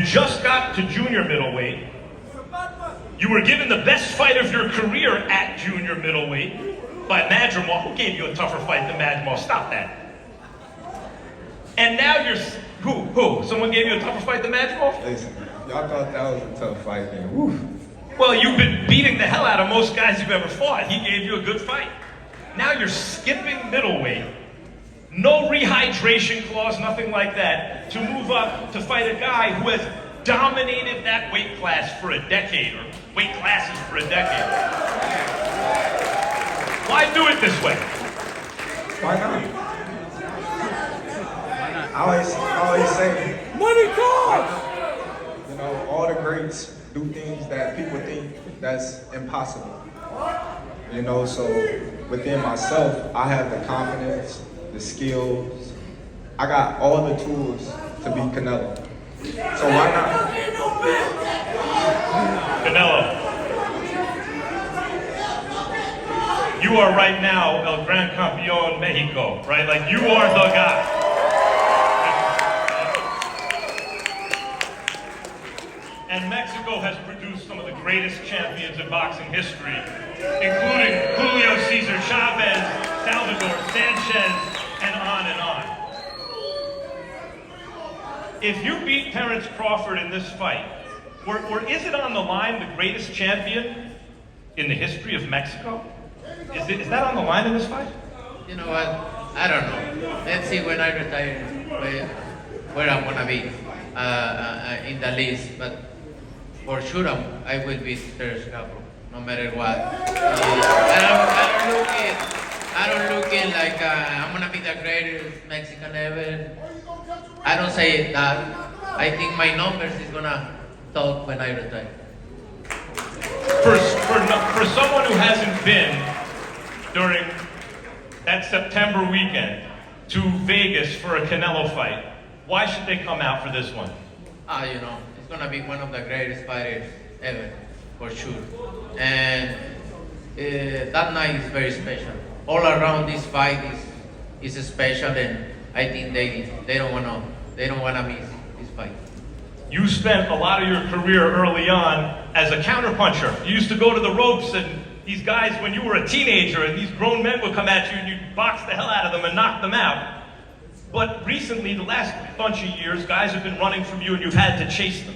You just got to junior middleweight. You were given the best fight of your career at junior middleweight by Madrimov. Who gave you a tougher fight than Madrimov? Stop that. And now you're, who? Someone gave you a tougher fight than Madrimov? Listen, y'all thought that was a tough fight then. Woo. Well, you've been beating the hell out of most guys you've ever fought. He gave you a good fight. Now you're skipping middleweight. No rehydration clause, nothing like that, to move up to fight a guy who has dominated that weight class for a decade, or weight classes for a decade. Why do it this way? Why not? I always say, money talks! you know, all the greats do things that people think that's impossible. You know, so within myself, I have the confidence, the skills. I got all the tools to beat Canelo. So why not? Canelo, you are right now El Gran Campeón Mexico, right? Like, you are the guy. And Mexico has produced some of the greatest champions in boxing history, including Julio Cesar Chavez, Salvador Sanchez, and on and on. If you beat Terence Crawford in this fight, or is it on the line the greatest champion in the history of Mexico? Is that on the line in this fight? You know what? I don't know. Let's see when I retire where I'm gonna be in the list. But for sure, I will be Terence Crawford, no matter what. I don't look it like I'm gonna be the greatest Mexican ever. I don't say that. I think my numbers is gonna talk when I retire. For someone who hasn't been during that September weekend to Vegas for a Canelo fight, why should they come out for this one? You know, it's gonna be one of the greatest fighters ever, for sure. And that night is very special. All around this fight is special, and I think they don't wanna miss this fight. You spent a lot of your career early on as a counterpuncher. You used to go to the ropes, and these guys, when you were a teenager, and these grown men would come at you and you'd box the hell out of them and knock them out. But recently, the last bunch of years, guys have been running from you and you've had to chase them.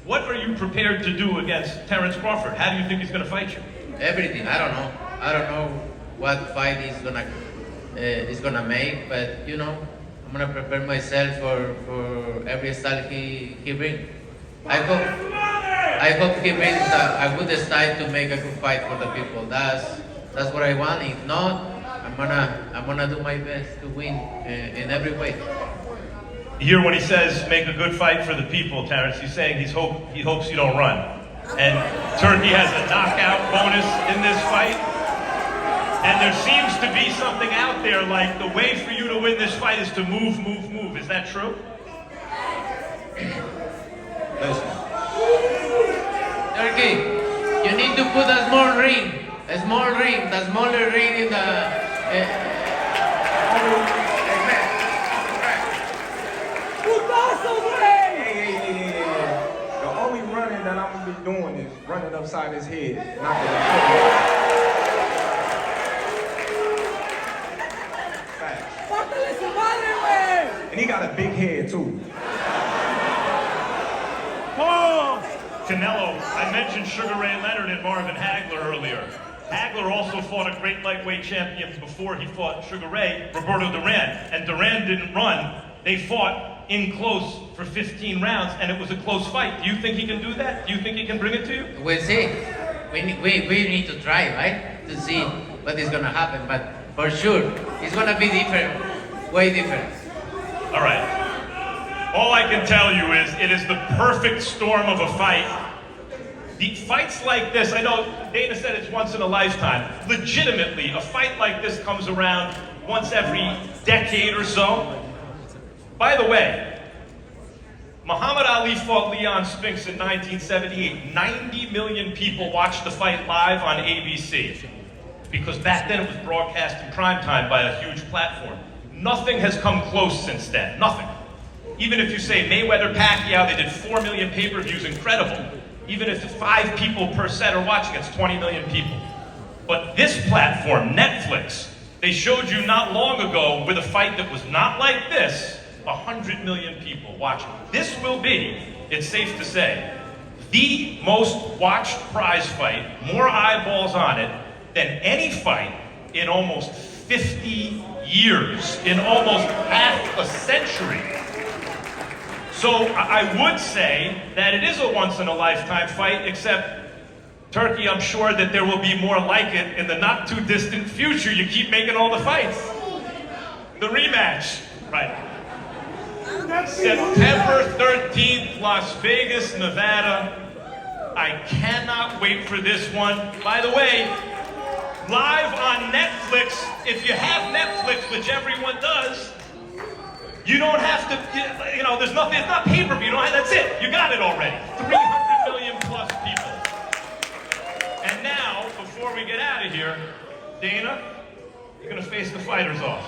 What are you prepared to do against Terence Crawford? How do you think he's going to fight you? Everything. I don't know. I don't know what fight he's gonna make, but you know, I'm gonna prepare myself for every style he brings. I hope he brings a good style to make a good fight for the people. That's what I want. If not, I'm gonna do my best to win in every way. You hear when he says make a good fight for the people, Terence, he's saying he hopes you don't run. And Turkey has a knockout bonus in this fight. And there seems to be something out there like the way for you to win this fight is to move, move, move. Is that true? Listen. Turkey, you need to put a small ring, the smaller ring in the. Hey. The only running that I'm gonna be doing is running upside his head, not the And he got a big head too. Canelo, I mentioned Sugar Ray Leonard and Marvin Hagler earlier. Hagler also fought a great lightweight champion before he fought Sugar Ray, Roberto Duran. And Duran didn't run. They fought in close for 15 rounds, and it was a close fight. Do you think he can do that? Do you think he can bring it to you? We'll see. We need to try, right? To see what is gonna happen. But for sure, it's gonna be different, way different. All right. All I can tell you is it is the perfect storm of a fight. The fights like this, I know Dana said it's once in a lifetime. Legitimately, a fight like this comes around once every decade or so. By the way, Muhammad Ali fought Leon Spinks in 1978. 90 million people watched the fight live on ABC. Because back then it was broadcast in prime time by a huge platform. Nothing has come close since then. Nothing. Even if you say Mayweather-Pacquiao, they did 4 million pay-per-views, incredible. Even if 5 people per set are watching, it's 20 million people. But this platform, Netflix, they showed you not long ago with a fight that was not like this, 100 million people watching. This will be, it's safe to say, the most watched prize fight, more eyeballs on it than any fight in almost 50 years, in almost half a century. So I would say that it is a once-in-a-lifetime fight, except, Turkey, I'm sure that there will be more like it in the not-too-distant future. You keep making all the fights. The rematch, right. September 13th, Las Vegas, Nevada. I cannot wait for this one. By the way, live on Netflix, if you have Netflix, which everyone does, you don't have to, you know, there's nothing, it's not pay-per-view, that's it, you got it already. 300 million plus people. And now, before we get out of here, Dana, you're gonna face the fighters off.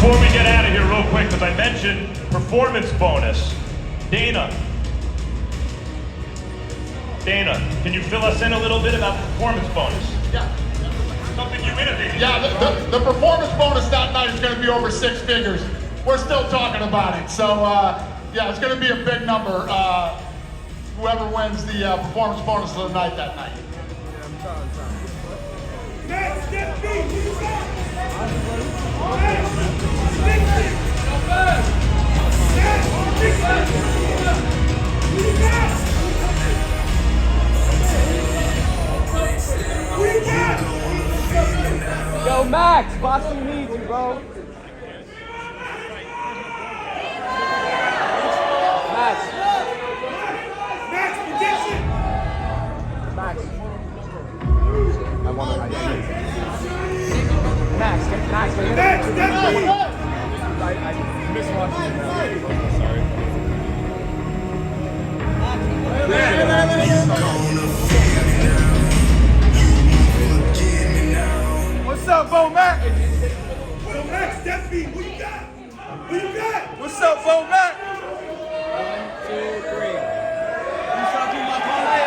Before we get out of here real quick, because I mentioned performance bonus. Dana, can you fill us in a little bit about the performance bonus? Yeah. Something you innovated. Yeah, the performance bonus that night is going to be over 6 figures. We're still talking about it. So, yeah, it's going to be a big number. Whoever wins the performance bonus of the night that night. Yo, Max, Boston needs you, bro. Max. Max. I want to. Max. I miss watching you. Sorry. What's up, Bo Mac? Yo, Max, that beat, what you got? What you got? What's up, Bo Mac? 1, 2, 3. You shall do my parlay.